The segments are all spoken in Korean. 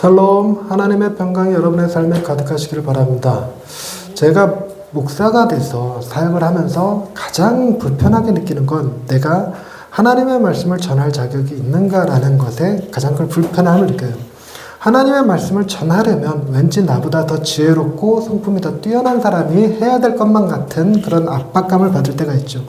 샬롬, 하나님의 평강이 여러분의 삶에 가득하시기를 바랍니다. 제가 목사가 돼서 사역을 하면서 가장 불편하게 느끼는 건 내가 하나님의 말씀을 전할 자격이 있는가라는 것에 가장 큰 불편함을 느껴요. 하나님의 말씀을 전하려면 왠지 나보다 더 지혜롭고 성품이 더 뛰어난 사람이 해야 될 것만 같은 그런 압박감을 받을 때가 있죠.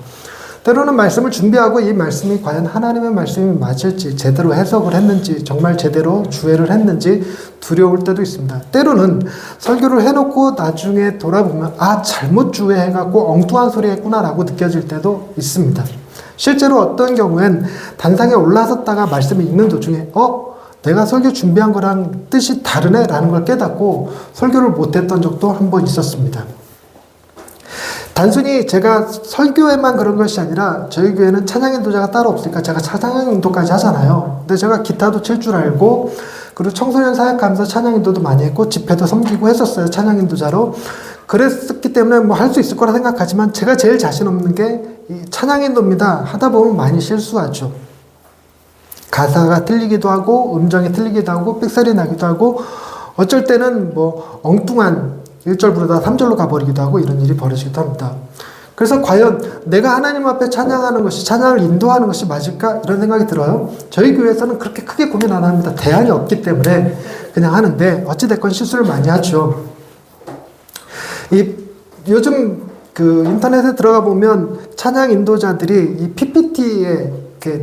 때로는 말씀을 준비하고 이 말씀이 과연 하나님의 말씀이 맞을지, 제대로 해석을 했는지, 정말 제대로 주해를 했는지 두려울 때도 있습니다. 때로는 설교를 해놓고 나중에 돌아보면 잘못 주해해갖고 엉뚱한 소리 했구나라고 느껴질 때도 있습니다. 실제로 어떤 경우엔 단상에 올라섰다가 말씀을 읽는 도중에 내가 설교 준비한 거랑 뜻이 다르네 라는 걸 깨닫고 설교를 못했던 적도 한 번 있었습니다. 단순히 제가 설교에만 그런 것이 아니라 저희 교회는 찬양 인도자가 따로 없으니까 제가 찬양 인도까지 하잖아요. 근데 제가 기타도 칠 줄 알고 그리고 청소년 사역하면서 찬양 인도도 많이 했고 집회도 섬기고 했었어요. 찬양 인도자로. 그랬기 때문에 뭐 할 수 있을 거라 생각하지만 제가 제일 자신 없는 게 이 찬양 인도입니다. 하다 보면 많이 실수하죠. 가사가 틀리기도 하고 음정이 틀리기도 하고 삑사리 나기도 하고 어쩔 때는 뭐 엉뚱한 1절 부르다가 3절로 가버리기도 하고 이런 일이 벌어지기도 합니다. 그래서 과연 내가 하나님 앞에 찬양하는 것이, 찬양을 인도하는 것이 맞을까? 이런 생각이 들어요. 저희 교회에서는 그렇게 크게 고민 안 합니다. 대안이 없기 때문에 그냥 하는데 어찌됐건 실수를 많이 하죠. 요즘 그 인터넷에 들어가 보면 찬양 인도자들이 이 PPT에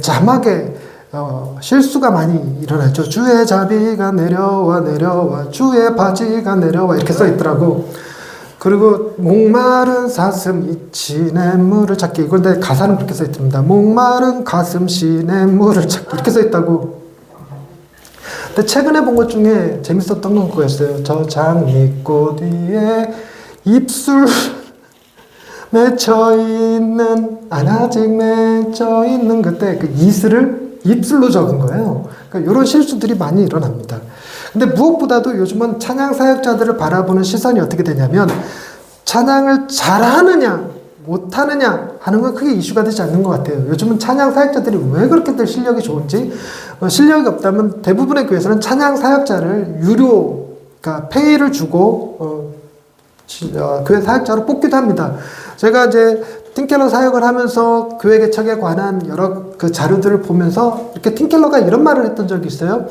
자막에 실수가 많이 일어나죠. 주의 자비가 내려와 주의 바지가 내려와 이렇게 써 있더라고. 그리고 목마른 사슴 이 시냇물을 찾기, 이건데 가사는 그렇게 써 있습니다. 목마른 가슴 시냇물을 찾기 이렇게 써 있다고. 근데 최근에 본 것 중에 재밌었던 건 그거였어요. 저 장미꽃 위에 입술 맺혀있는 아직 맺혀있는 그때 그 이슬을 입술로 적은 거예요. 그러니까 이런 실수들이 많이 일어납니다. 근데 무엇보다도 요즘은 찬양 사역자들을 바라보는 시선이 어떻게 되냐면 찬양을 잘하느냐 못하느냐 하는 건 크게 이슈가 되지 않는 것 같아요. 요즘은 찬양 사역자들이 왜 그렇게들 실력이 좋은지, 실력이 없다면 대부분의 교회에서는 찬양 사역자를 유료, 그러니까 페이를 주고 교회 사역자로 뽑기도 합니다. 제가 이제 팀켈러 사역을 하면서 교회 개척에 관한 여러 그 자료들을 보면서 이렇게 팀켈러가 이런 말을 했던 적이 있어요.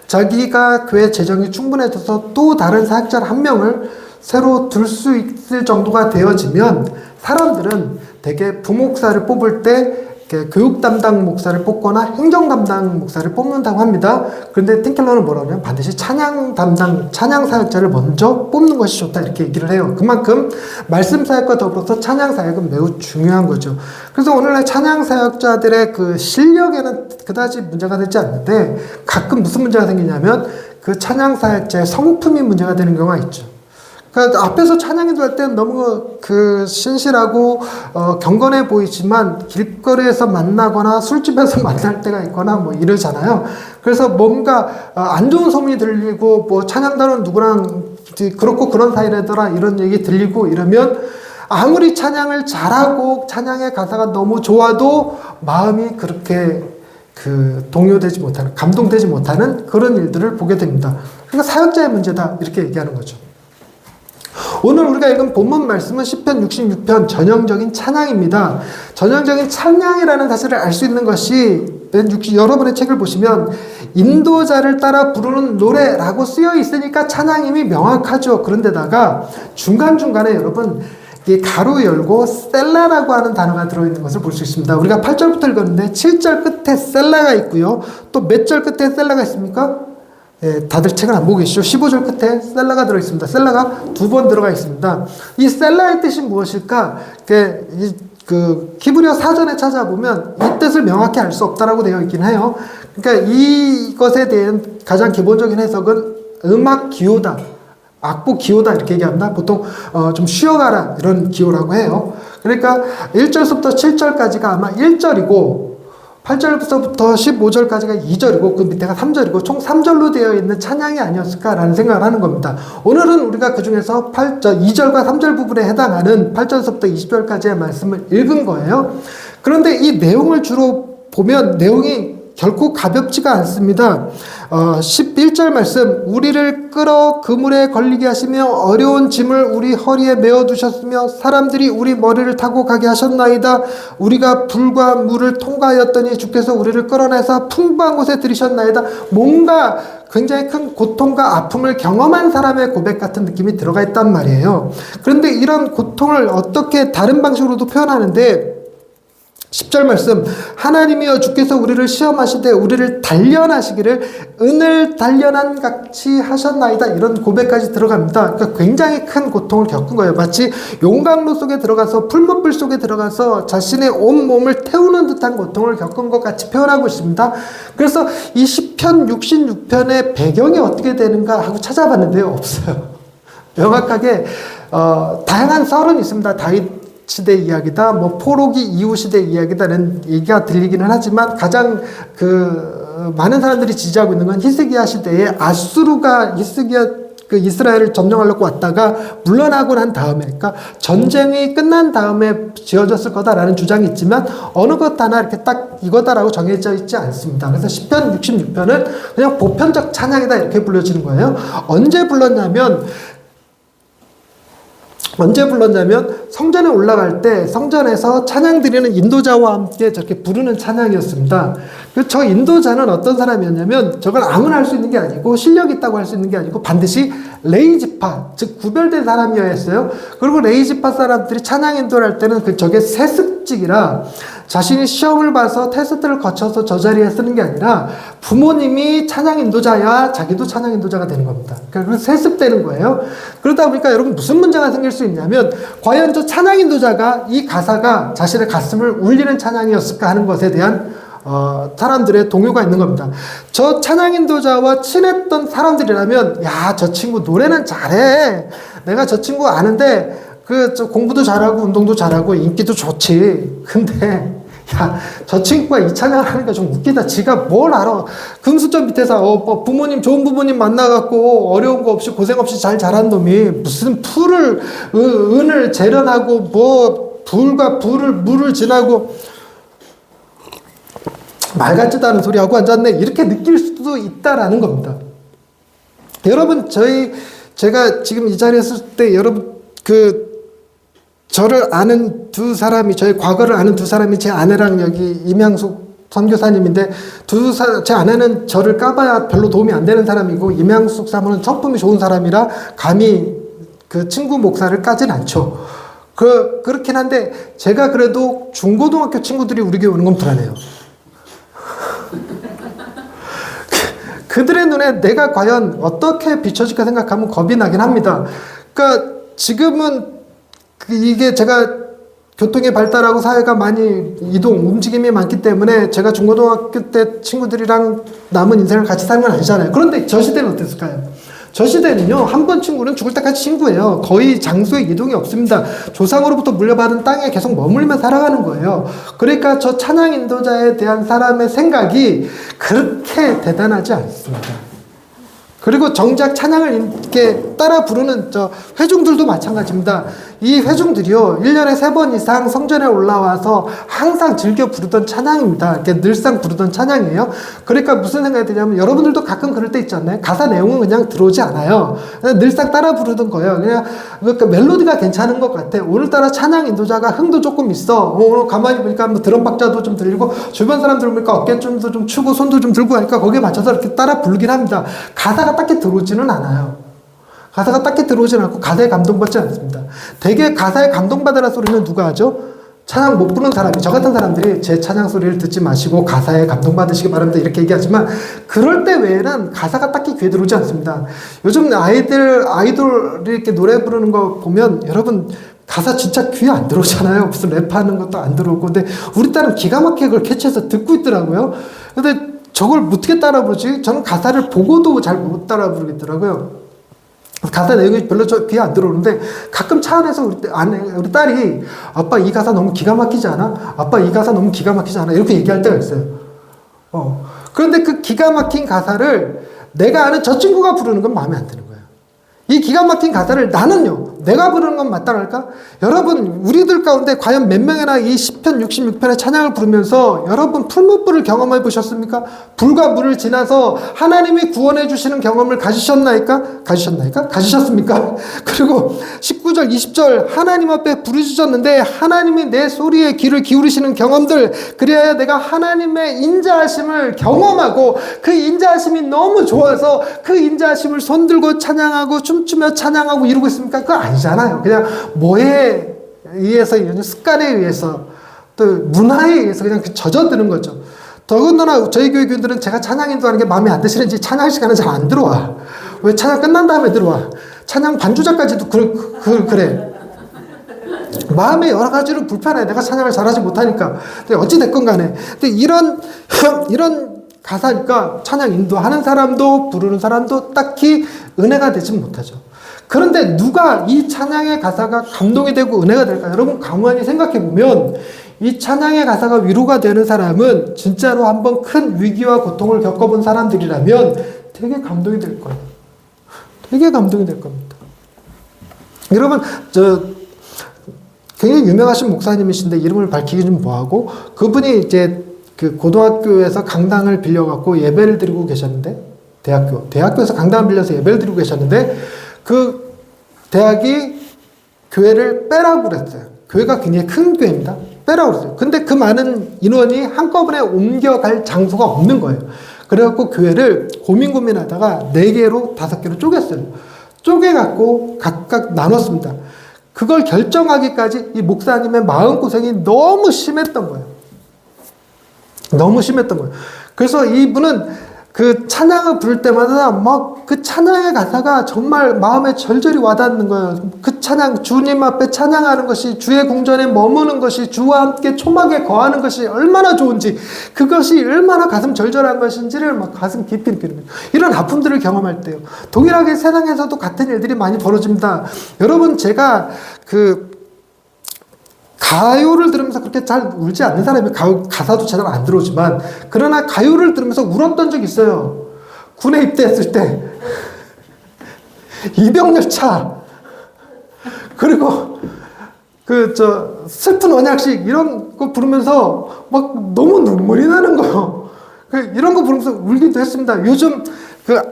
자기가 교회 재정이 충분해져서 또 다른 사역자 한 명을 새로 둘 수 있을 정도가 되어지면 사람들은 대개 부목사를 뽑을 때 교육 담당 목사를 뽑거나 행정 담당 목사를 뽑는다고 합니다. 그런데 팀켈러는 뭐라고 하냐면 반드시 찬양 담당, 찬양 사역자를 먼저 뽑는 것이 좋다 이렇게 얘기를 해요. 그만큼 말씀 사역과 더불어서 찬양 사역은 매우 중요한 거죠. 그래서 오늘날 찬양 사역자들의 그 실력에는 그다지 문제가 되지 않는데 가끔 무슨 문제가 생기냐면 그 찬양 사역자의 성품이 문제가 되는 경우가 있죠. 그러니까 앞에서 찬양인도 할 때는 너무 그 신실하고 경건해 보이지만 길거리에서 만나거나 술집에서 만날 때가 있거나 뭐 이러잖아요. 그래서 뭔가 안 좋은 소문이 들리고 뭐 찬양단은 누구랑 그렇고 그런 사이래더라 이런 얘기 들리고 이러면 아무리 찬양을 잘하고 찬양의 가사가 너무 좋아도 마음이 그렇게 동요되지 못하는, 감동되지 못하는 그런 일들을 보게 됩니다. 그러니까 사역자의 문제다 이렇게 얘기하는 거죠. 오늘 우리가 읽은 본문 말씀은 시편 66편 전형적인 찬양입니다. 전형적인 찬양이라는 사실을 알 수 있는 것이 여러분의 책을 보시면 인도자를 따라 부르는 노래라고 쓰여 있으니까 찬양임이 명확하죠. 그런데다가 중간중간에 여러분 가로 열고 셀라라고 하는 단어가 들어있는 것을 볼 수 있습니다. 우리가 8절부터 읽었는데 7절 끝에 셀라가 있고요. 또 몇 절 끝에 셀라가 있습니까? 다들 책을 안 보고 계시죠? 15절 끝에 셀라가 들어있습니다. 셀라가 2번 들어가 있습니다. 이 셀라의 뜻이 무엇일까? 히브리어 사전에 찾아보면 이 뜻을 명확히 알 수 없다라고 되어 있긴 해요. 그러니까 이것에 대한 가장 기본적인 해석은 음악 기호다, 악보 기호다 이렇게 얘기합니다. 보통 좀 쉬어가라 이런 기호라고 해요. 그러니까 1절부터 7절까지가 아마 1절이고 8절부터 15절까지가 2절이고 그 밑에가 3절이고 총 3절로 되어 있는 찬양이 아니었을까라는 생각을 하는 겁니다. 오늘은 우리가 그 중에서 2절과 3절 부분에 해당하는 8절부터 20절까지의 말씀을 읽은 거예요. 그런데 이 내용을 주로 보면 내용이 결코 가볍지가 않습니다. 11절 말씀, 우리를 끌어 그물에 걸리게 하시며 어려운 짐을 우리 허리에 메어 두셨으며 사람들이 우리 머리를 타고 가게 하셨나이다. 우리가 불과 물을 통과하였더니 주께서 우리를 끌어내서 풍부한 곳에 들이셨나이다. 뭔가 굉장히 큰 고통과 아픔을 경험한 사람의 고백 같은 느낌이 들어가 있단 말이에요. 그런데 이런 고통을 어떻게 다른 방식으로도 표현하는데 10절 말씀, 하나님이여 주께서 우리를 시험하시되 우리를 단련하시기를 은을 단련한 같이 하셨나이다. 이런 고백까지 들어갑니다. 그러니까 굉장히 큰 고통을 겪은 거예요. 마치 용광로 속에 들어가서 풀무불 속에 들어가서 자신의 온 몸을 태우는 듯한 고통을 겪은 것 같이 표현하고 있습니다. 그래서 이 시편 66편의 배경이 어떻게 되는가 하고 찾아봤는데요. 없어요. 명확하게 다양한 썰은 있습니다. 다윗 시대 이야기다, 뭐 포로기 이후 시대 이야기다는 얘기가 들리기는 하지만 가장 많은 사람들이 지지하고 있는 건 히스기야 시대에 아수르가 이스라엘을 점령하려고 왔다가 물러나고 난 다음에, 그러니까 전쟁이 끝난 다음에 지어졌을 거다라는 주장이 있지만 어느 것 하나 이렇게 딱 이거다라고 정해져 있지 않습니다. 그래서 시편 66편은 그냥 보편적 찬양이다 이렇게 불려지는 거예요. 언제 불렀냐면 성전에 올라갈 때 성전에서 찬양 드리는 인도자와 함께 저렇게 부르는 찬양이었습니다. 저 인도자는 어떤 사람이었냐면 저걸 아무나 할 수 있는 게 아니고 실력 있다고 할 수 있는 게 아니고 반드시 레이지파, 즉 구별된 사람이어야 했어요. 그리고 레이지파 사람들이 찬양 인도를 할 때는 저게 세습직이라 자신이 시험을 봐서 테스트를 거쳐서 저 자리에 쓰는 게 아니라 부모님이 찬양 인도자야 자기도 찬양 인도자가 되는 겁니다. 그래서 세습되는 거예요. 그러다 보니까 여러분 무슨 문제가 생길 수 있냐면 과연 저 찬양 인도자가 이 가사가 자신의 가슴을 울리는 찬양이었을까 하는 것에 대한 사람들의 동요가 있는 겁니다. 저 찬양 인도자와 친했던 사람들이라면 야, 저 친구 노래는 잘해. 내가 저 친구 아는데 저 공부도 잘하고 운동도 잘하고 인기도 좋지. 근데 야, 저 친구가 이 찬양을 하니까 좀 웃기다. 지가 뭘 알아. 금수저 밑에서 부모님 좋은 부모님 만나갖고 어려운 거 없이 고생 없이 잘 자란 놈이 무슨 은을 재련하고 뭐 불과 물을 지나고 말 같지도 않은 소리 하고 앉았네. 이렇게 느낄 수도 있다라는 겁니다. 여러분, 제가 지금 이 자리에 있을 때 여러분 저를 아는 두 사람이, 저의 과거를 아는 두 사람이 제 아내랑 여기 임향숙 선교사님인데 제 아내는 저를 까봐야 별로 도움이 안 되는 사람이고 임향숙 사모는 성품이 좋은 사람이라 감히 친구 목사를 까진 않죠. 그렇긴 한데 제가 그래도 중고등학교 친구들이 우리 교회 오는 건 불안해요. 그들의 눈에 내가 과연 어떻게 비춰질까 생각하면 겁이 나긴 합니다. 그러니까 지금은 이게 제가 교통이 발달하고 사회가 많이 움직임이 많기 때문에 제가 중고등학교 때 친구들이랑 남은 인생을 같이 사는 건 아니잖아요. 그런데 저 시대는 어땠을까요? 저 시대는요, 한 번 친구는 죽을 때까지 친구예요. 거의 장소에 이동이 없습니다. 조상으로부터 물려받은 땅에 계속 머물며 살아가는 거예요. 그러니까 저 찬양 인도자에 대한 사람의 생각이 그렇게 대단하지 않습니다. 그리고 정작 찬양을 이렇게 따라 부르는 회중들도 마찬가지입니다. 이 회중들이요, 1년에 3번 이상 성전에 올라와서 항상 즐겨 부르던 찬양입니다. 이렇게 늘상 부르던 찬양이에요. 그러니까 무슨 생각이 드냐면, 여러분들도 가끔 그럴 때 있지 않나요? 가사 내용은 그냥 들어오지 않아요. 그냥 늘상 따라 부르던 거예요. 그냥, 그러니까 멜로디가 괜찮은 것 같아. 오늘따라 찬양 인도자가 흥도 조금 있어. 오늘 가만히 보니까 뭐 드럼 박자도 좀 들리고, 주변 사람들 보니까 어깨춤도 좀 추고, 손도 좀 들고 하니까 거기에 맞춰서 이렇게 따라 부르긴 합니다. 가사가 딱히 들어오지는 않아요. 가사가 딱히 들어오지는 않고 가사에 감동받지 않습니다. 대개 가사에 감동받으라 소리는 누가 하죠? 찬양 못 부르는 사람이, 저 같은 사람들이 제 찬양 소리를 듣지 마시고 가사에 감동받으시기 바랍니다 이렇게 얘기하지만, 그럴 때 외에는 가사가 딱히 귀에 들어오지 않습니다. 요즘 아이돌이 이렇게 노래 부르는 거 보면 여러분 가사 진짜 귀에 안 들어오잖아요. 무슨 랩하는 것도 안 들어오고. 근데 우리 딸은 기가 막히게 그걸 캐치해서 듣고 있더라고요. 근데 저걸 어떻게 따라 부르지? 저는 가사를 보고도 잘 못 따라 부르겠더라고요. 가사 내용이 별로 귀에 안 들어오는데 가끔 차 안에서 우리 딸이 아빠 이 가사 너무 기가 막히지 않아? 아빠 이 가사 너무 기가 막히지 않아? 이렇게 얘기할 때가 있어요. 그런데 그 기가 막힌 가사를 내가 아는 저 친구가 부르는 건 마음에 안 드는 거예요. 이 기가 막힌 가사를 나는요 내가 부르는 건 마땅할까? 여러분, 우리들 가운데 과연 몇 명이나 이 시편 66편의 찬양을 부르면서 여러분 풀무불을 경험해 보셨습니까? 불과 물을 지나서 하나님이 구원해 주시는 경험을 가지셨나이까? 가지셨습니까? 그리고 19절, 20절 하나님 앞에 부르짖었는데 하나님이 내 소리에 귀를 기울이시는 경험들, 그래야 내가 하나님의 인자하심을 경험하고 그 인자하심이 너무 좋아서 그 인자하심을 손들고 찬양하고 춤추며 찬양하고 이러고 있습니까? 그거 아니잖아요. 그냥 뭐에 의해서, 습관에 의해서, 또 문화에 의해서 그냥 젖어드는 거죠. 더군다나 저희 교회 교인들은 제가 찬양 인도하는 게 마음에 안 드시는지 찬양 시간은 잘 안 들어와. 왜 찬양 끝난 다음에 들어와? 찬양 반주자까지도 그래. 마음에 여러 가지로 불편해. 내가 찬양을 잘하지 못하니까. 근데 어찌됐건 간에. 근데 이런 가사니까 찬양 인도하는 사람도 부르는 사람도 딱히 은혜가 되지 못하죠. 그런데 누가 이 찬양의 가사가 감동이 되고 은혜가 될까? 여러분 가만히 생각해 보면 이 찬양의 가사가 위로가 되는 사람은 진짜로 한번 큰 위기와 고통을 겪어본 사람들이라면 되게 감동이 될 거예요. 되게 감동이 될 겁니다. 여러분 굉장히 유명하신 목사님이신데 이름을 밝히기 좀 뭐하고, 그분이 이제 그 고등학교에서 강당을 빌려갖고 예배를 드리고 계셨는데, 대학교에서 강당을 빌려서 예배를 드리고 계셨는데, 그 대학이 교회를 빼라고 그랬어요. 교회가 굉장히 큰 교회입니다. 빼라고 그랬어요. 근데 그 많은 인원이 한꺼번에 옮겨갈 장소가 없는 거예요. 그래갖고 교회를 고민하다가 4개로 5개로 쪼갰어요. 쪼개갖고 각각 나눴습니다. 그걸 결정하기까지 이 목사님의 마음고생이 너무 심했던 거예요. 너무 심했던 거예요. 그래서 이분은 그 찬양을 부를 때마다 막 그 찬양의 가사가 정말 마음에 절절히 와닿는 거예요. 그 찬양, 주님 앞에 찬양하는 것이, 주의 궁전에 머무는 것이, 주와 함께 초막에 거하는 것이 얼마나 좋은지, 그것이 얼마나 가슴 절절한 것인지를 막 가슴 깊이 느낍니다. 이런 아픔들을 경험할 때요. 동일하게 세상에서도 같은 일들이 많이 벌어집니다. 여러분, 제가 가요를 들으면서 그렇게 잘 울지 않는 사람이 가사도 잘 안 들어오지만, 그러나 가요를 들으면서 울었던 적이 있어요. 군에 입대했을 때 이병열차, 그리고 슬픈 언약식 이런 거 부르면서 막 너무 눈물이 나는 거예요. 이런 거 부르면서 울기도 했습니다. 요즘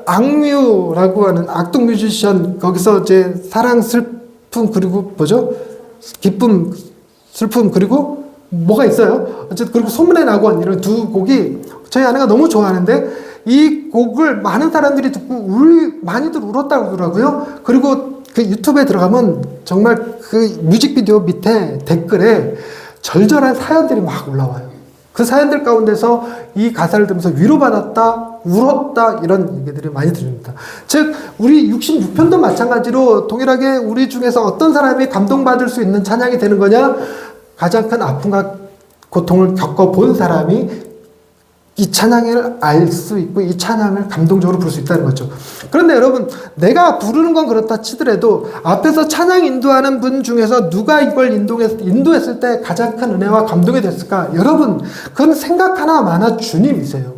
악뮤라고 하는 악동 뮤지션, 거기서 이제 사랑, 슬픔, 그리고 뭐죠? 기쁨, 슬픔, 그리고 뭐가 있어요? 어쨌든 그리고 소문의 낙원, 이런 2곡이 저희 아내가 너무 좋아하는데, 이 곡을 많은 사람들이 듣고 많이들 울었다고 그러더라고요. 그리고 그 유튜브에 들어가면 정말 그 뮤직비디오 밑에 댓글에 절절한 사연들이 막 올라와요. 그 사연들 가운데서 이 가사를 들으면서 위로받았다, 울었다, 이런 얘기들이 많이 들립니다. 즉, 우리 66편도 마찬가지로 동일하게 우리 중에서 어떤 사람이 감동받을 수 있는 찬양이 되는 거냐? 가장 큰 아픔과 고통을 겪어본 사람이 이 찬양을 알 수 있고 이 찬양을 감동적으로 부를 수 있다는 거죠. 그런데 여러분, 내가 부르는 건 그렇다 치더라도 앞에서 찬양 인도하는 분 중에서 누가 이걸 인도했을 때 가장 큰 은혜와 감동이 됐을까? 여러분, 그건 생각 하나마나 주님이세요.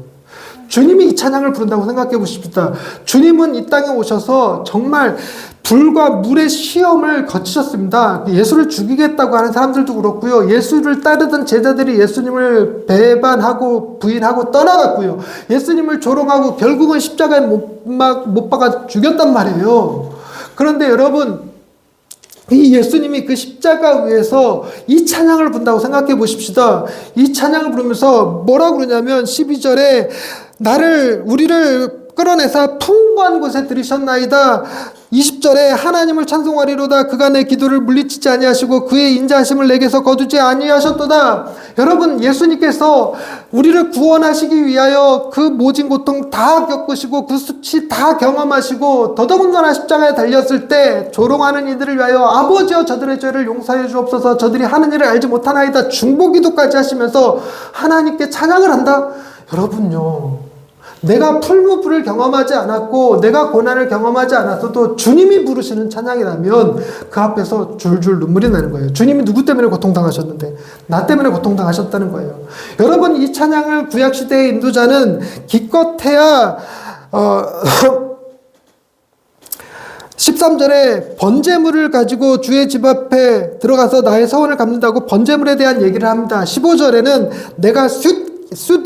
주님이 이 찬양을 부른다고 생각해 보십시다. 주님은 이 땅에 오셔서 정말 불과 물의 시험을 거치셨습니다. 예수를 죽이겠다고 하는 사람들도 그렇고요. 예수를 따르던 제자들이 예수님을 배반하고 부인하고 떠나갔고요. 예수님을 조롱하고 결국은 십자가에 못 박아 죽였단 말이에요. 그런데 여러분, 이 예수님이 그 십자가 위에서 이 찬양을 부른다고 생각해 보십시다. 이 찬양을 부르면서 뭐라고 그러냐면 12절에 우리를 끌어내사 풍부한 곳에 들이셨나이다. 20절에 하나님을 찬송하리로다. 그가 내 기도를 물리치지 아니하시고 그의 인자하심을 내게서 거두지 아니하셨도다. 여러분, 예수님께서 우리를 구원하시기 위하여 그 모진 고통 다 겪으시고 그 수치 다 경험하시고 더더군다나 십자가에 달렸을 때 조롱하는 이들을 위하여 아버지여 저들의 죄를 용서해 주옵소서, 저들이 하는 일을 알지 못하나이다 중보기도까지 하시면서 하나님께 찬양을 한다. 여러분요, 내가 풀무불을 경험하지 않았고 내가 고난을 경험하지 않았어도 주님이 부르시는 찬양이라면 그 앞에서 줄줄 눈물이 나는 거예요. 주님이 누구 때문에 고통당하셨는데? 나 때문에 고통당하셨다는 거예요. 여러분, 이 찬양을 구약시대의 인도자는 기껏해야 13절에 번제물을 가지고 주의 집 앞에 들어가서 나의 서원을 갚는다고 번제물에 대한 얘기를 합니다. 15절에는 내가 숫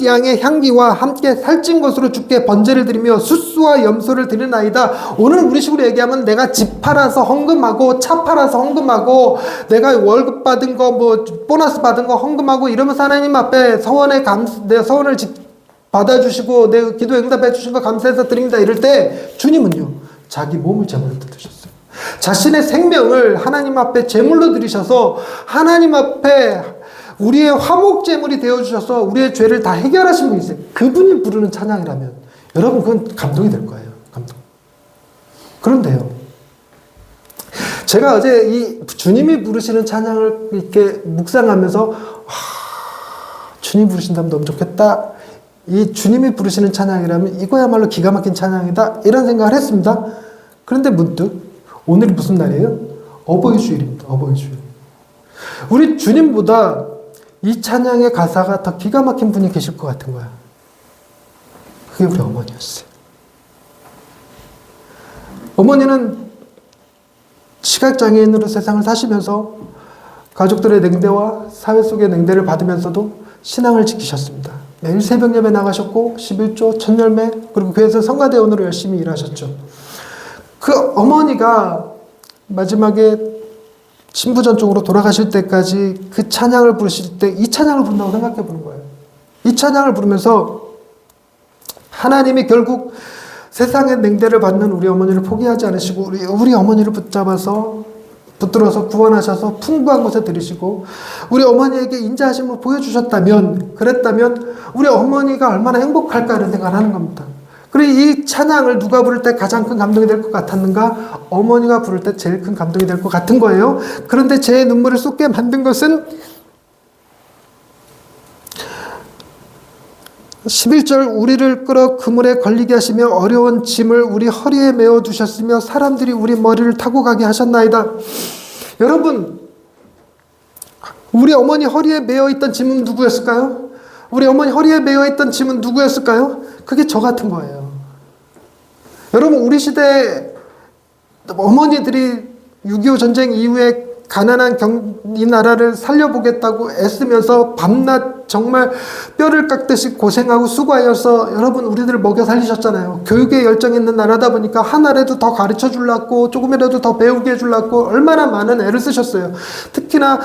양의 향기와 함께 살찐 것으로 주께 번제를 드리며 숫수와 염소를 드리나이다. 오늘 우리식으로 얘기하면 내가 집 팔아서 헌금하고 차 팔아서 헌금하고 내가 월급 받은 거 뭐 보너스 받은 거 헌금하고 이러면서 하나님 앞에 내 서원을 받아주시고 내 기도 응답해 주신 거 감사해서 드립니다. 이럴 때 주님은요 자기 몸을 제물로 드리셨어요. 자신의 생명을 하나님 앞에 제물로 드리셔서 하나님 앞에 우리의 화목 제물이 되어주셔서 우리의 죄를 다 해결하신 분이세요. 그분이 부르는 찬양이라면 여러분 그건 감동이 될 거예요. 감동. 그런데요, 제가 어제 이 주님이 부르시는 찬양을 이렇게 묵상하면서 주님 부르신다면 너무 좋겠다. 이 주님이 부르시는 찬양이라면 이거야말로 기가 막힌 찬양이다. 이런 생각을 했습니다. 그런데 문득 오늘이 무슨 날이에요? 어버이 주일입니다. 어버이 주일. 우리 주님보다 이 찬양의 가사가 더 기가 막힌 분이 계실 것 같은 거야. 그게 우리 어머니였어요. 어머니는 시각장애인으로 세상을 사시면서 가족들의 냉대와 사회 속의 냉대를 받으면서도 신앙을 지키셨습니다. 매일 새벽 예배 나가셨고 11조, 천열매, 그리고 교회에서 성가대원으로 열심히 일하셨죠. 그 어머니가 마지막에 신부전 쪽으로 돌아가실 때까지 그 찬양을 부르실 때 이 찬양을 부른다고 생각해 보는 거예요. 이 찬양을 부르면서 하나님이 결국 세상의 냉대를 받는 우리 어머니를 포기하지 않으시고 우리 어머니를 붙들어서 구원하셔서 풍부한 곳에 들이시고 우리 어머니에게 인자하심을 보여주셨다면, 그랬다면 우리 어머니가 얼마나 행복할까 이런 생각을 하는 겁니다. 그리고 이 찬양을 누가 부를 때 가장 큰 감동이 될 것 같았는가? 어머니가 부를 때 제일 큰 감동이 될 것 같은 거예요. 그런데 제 눈물을 쏟게 만든 것은 11절 우리를 끌어 그물에 걸리게 하시며 어려운 짐을 우리 허리에 메어 두셨으며 사람들이 우리 머리를 타고 가게 하셨나이다. 여러분, 우리 어머니 허리에 메어 있던 짐은 누구였을까요? 우리 어머니 허리에 메어 있던 짐은 누구였을까요? 그게 저 같은 거예요. 여러분, 우리 시대 어머니들이 6.25 전쟁 이후에 가난한 이 나라를 살려보겠다고 애쓰면서 밤낮 정말 뼈를 깎듯이 고생하고 수고하여서 여러분 우리들을 먹여 살리셨잖아요. 교육에 열정 있는 나라다 보니까 하나라도 더 가르쳐 주려고 조금이라도 더 배우게 해주려고 얼마나 많은 애를 쓰셨어요. 특히나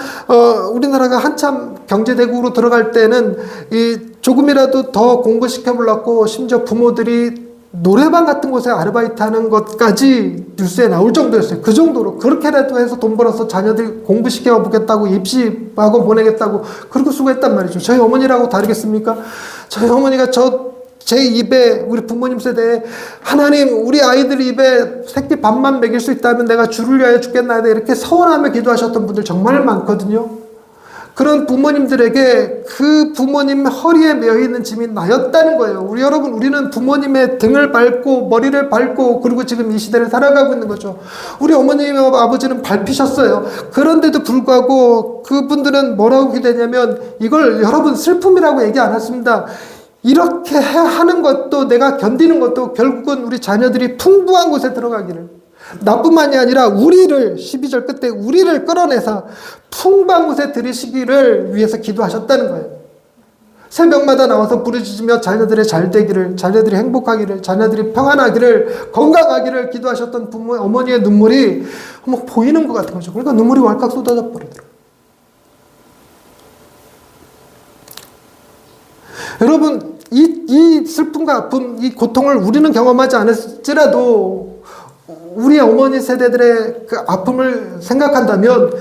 우리나라가 한참 경제대국으로 들어갈 때는 이 조금이라도 더 공부시켜 보려고 심지어 부모들이 노래방 같은 곳에 아르바이트하는 것까지 뉴스에 나올 정도였어요. 그 정도로 그렇게라도 해서 돈 벌어서 자녀들 공부시켜 보겠다고 입시하고 보내겠다고 그렇게 수고했단 말이죠. 저희 어머니라고 다르겠습니까? 저희 어머니가 제 입에 우리 부모님 세대에 하나님 우리 아이들 입에 새끼 밥만 먹일 수 있다면 내가 주를 위하여 죽겠나이다 이렇게 서원하며 기도하셨던 분들 정말 많거든요. 그런 부모님들에게 그 부모님 허리에 메어있는 짐이 나였다는 거예요. 우리는 부모님의 등을 밟고 머리를 밟고 그리고 지금 이 시대를 살아가고 있는 거죠. 우리 어머님과 아버지는 밟히셨어요. 그런데도 불구하고 그분들은 뭐라고 기도했냐면 이걸 여러분 슬픔이라고 얘기 안 했습니다. 이렇게 하는 것도 내가 견디는 것도 결국은 우리 자녀들이 풍부한 곳에 들어가기를, 나뿐만이 아니라 우리를 12절 끝에 우리를 끌어내서 풍부한 곳에 들이시기를 위해서 기도하셨다는 거예요. 새벽마다 나와서 부르짖으며 자녀들의 잘되기를, 자녀들이 행복하기를, 자녀들이 평안하기를, 건강하기를 기도하셨던 어머니의 눈물이 막 보이는 것 같은 거죠. 그러니까 눈물이 왈칵 쏟아져 버리더라고요. 여러분, 이 슬픔과 아픔, 이 고통을 우리는 경험하지 않았을지라도 우리 어머니 세대들의 그 아픔을 생각한다면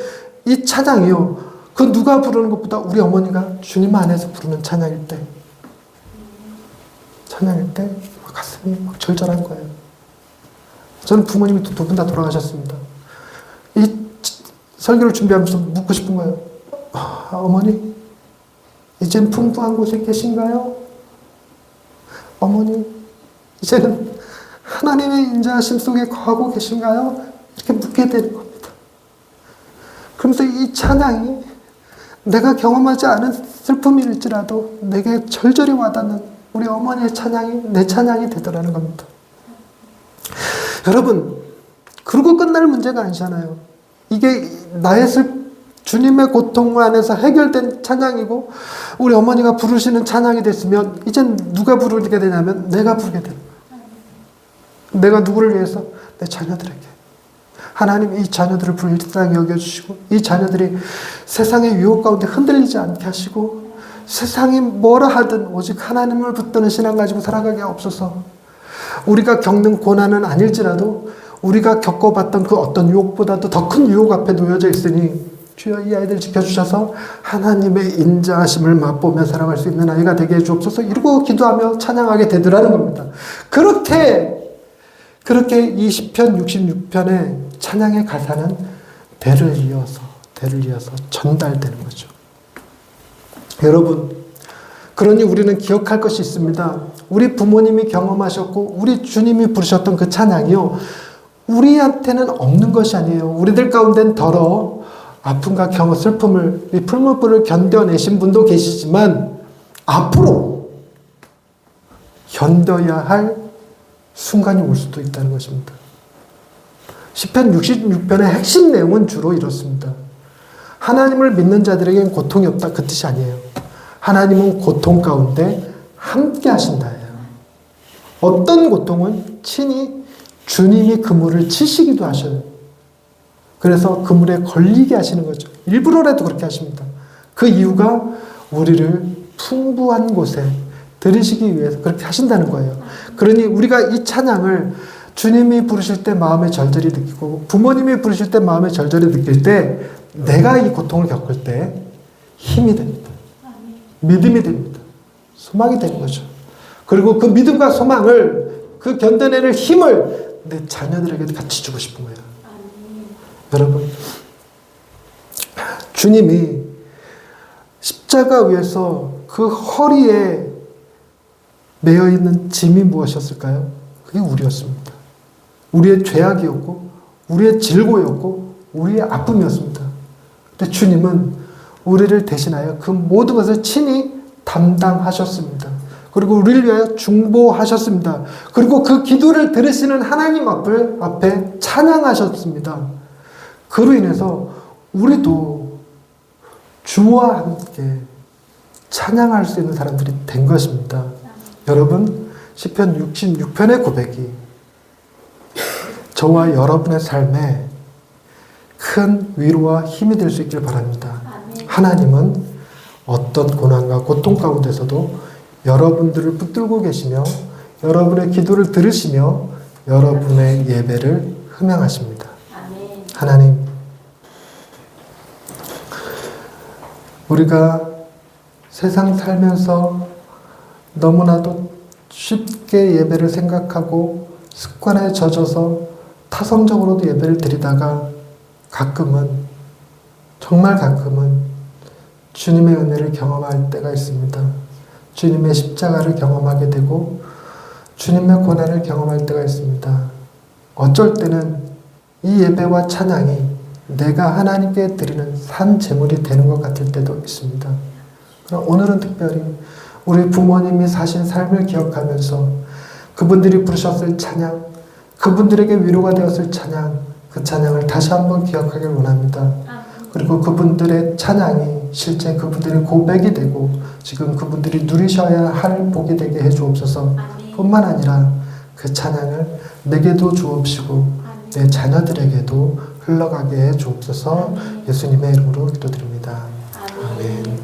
이 찬양이요, 그 누가 부르는 것보다 우리 어머니가 주님 안에서 부르는 찬양일 때 가슴이 막 절절한 거예요. 저는 부모님이 두 분 다 돌아가셨습니다. 이 설교를 준비하면서 묻고 싶은 거예요. 어머니, 이젠 풍부한 곳에 계신가요? 어머니, 이제는 하나님의 인자하심 속에 거하고 계신가요? 이렇게 묻게 되는 겁니다. 그러면서 이 찬양이 내가 경험하지 않은 슬픔일지라도 내게 절절히 와닿는 우리 어머니의 찬양이 내 찬양이 되더라는 겁니다. 여러분, 그러고 끝날 문제가 아니잖아요. 이게 나의 주님의 고통 안에서 해결된 찬양이고 우리 어머니가 부르시는 찬양이 됐으면 이젠 누가 부르게 되냐면 내가 부르게 되는 거예요. 내가 누구를 위해서? 내 자녀들에게. 하나님 이 자녀들을 불쌍히 여겨주시고 이 자녀들이 세상의 유혹 가운데 흔들리지 않게 하시고 세상이 뭐라 하든 오직 하나님을 붙드는 신앙 가지고 살아가게 하옵소서. 우리가 겪는 고난은 아닐지라도 우리가 겪어봤던 그 어떤 유혹보다도 더 큰 유혹 앞에 놓여져 있으니 주여 이 아이들 지켜주셔서 하나님의 인자하심을 맛보며 살아갈 수 있는 아이가 되게 해주옵소서. 이러고 기도하며 찬양하게 되더라는 겁니다. 그렇게 이 시편 66편의 찬양의 가사는 대를 이어서 전달되는 거죠. 여러분, 그러니 우리는 기억할 것이 있습니다. 우리 부모님이 경험하셨고 우리 주님이 부르셨던 그 찬양이요, 우리한테는 없는 것이 아니에요. 우리들 가운데는 더러 아픔과 슬픔을, 이 풀무불을 견뎌내신 분도 계시지만 앞으로 견뎌야 할 순간이 올 수도 있다는 것입니다. 시편 66편의 핵심 내용은 주로 이렇습니다. 하나님을 믿는 자들에겐 고통이 없다, 그 뜻이 아니에요. 하나님은 고통 가운데 함께 하신다예요. 어떤 고통은 친히 주님이 그물을 치시기도 하셔요. 그래서 그물에 걸리게 하시는 거죠. 일부러라도 그렇게 하십니다. 그 이유가 우리를 풍부한 곳에 들으시기 위해서 그렇게 하신다는 거예요. 그러니 우리가 이 찬양을 주님이 부르실 때 마음에 절절히 느끼고 부모님이 부르실 때 마음에 절절히 느낄 때 내가 이 고통을 겪을 때 힘이 됩니다. 믿음이 됩니다. 소망이 되는 거죠. 그리고 그 믿음과 소망을, 그 견뎌내는 힘을 내 자녀들에게도 같이 주고 싶은 거예요. 여러분, 주님이 십자가 위에서 그 허리에 매여 있는 짐이 무엇이었을까요? 그게 우리였습니다. 우리의 죄악이었고 우리의 질고였고 우리의 아픔이었습니다. 근데 주님은 우리를 대신하여 그 모든 것을 친히 담당하셨습니다. 그리고 우리를 위하여 중보하셨습니다. 그리고 그 기도를 들으시는 하나님 앞에 찬양하셨습니다. 그로 인해서 우리도 주와 함께 찬양할 수 있는 사람들이 된 것입니다. 여러분, 시편 66편의 고백이 저와 여러분의 삶에 큰 위로와 힘이 될 수 있길 바랍니다. 하나님은 어떤 고난과 고통 가운데서도 여러분들을 붙들고 계시며 여러분의 기도를 들으시며 여러분의 예배를 흠양하십니다. 하나님, 우리가 세상 살면서 너무나도 쉽게 예배를 생각하고 습관에 젖어서 타성적으로도 예배를 드리다가 가끔은, 정말 가끔은 주님의 은혜를 경험할 때가 있습니다. 주님의 십자가를 경험하게 되고 주님의 고난을 경험할 때가 있습니다. 어쩔 때는 이 예배와 찬양이 내가 하나님께 드리는 산 제물이 되는 것 같을 때도 있습니다. 그럼 오늘은 특별히 우리 부모님이 사신 삶을 기억하면서 그분들이 부르셨을 찬양, 그분들에게 위로가 되었을 찬양, 그 찬양을 다시 한번 기억하길 원합니다. 그리고 그분들의 찬양이 실제 그분들의 고백이 되고 지금 그분들이 누리셔야 할 복이 되게 해주옵소서. 뿐만 아니라 그 찬양을 내게도 주옵시고 내 자녀들에게도 흘러가게 해주옵소서. 예수님의 이름으로 기도드립니다. 아멘.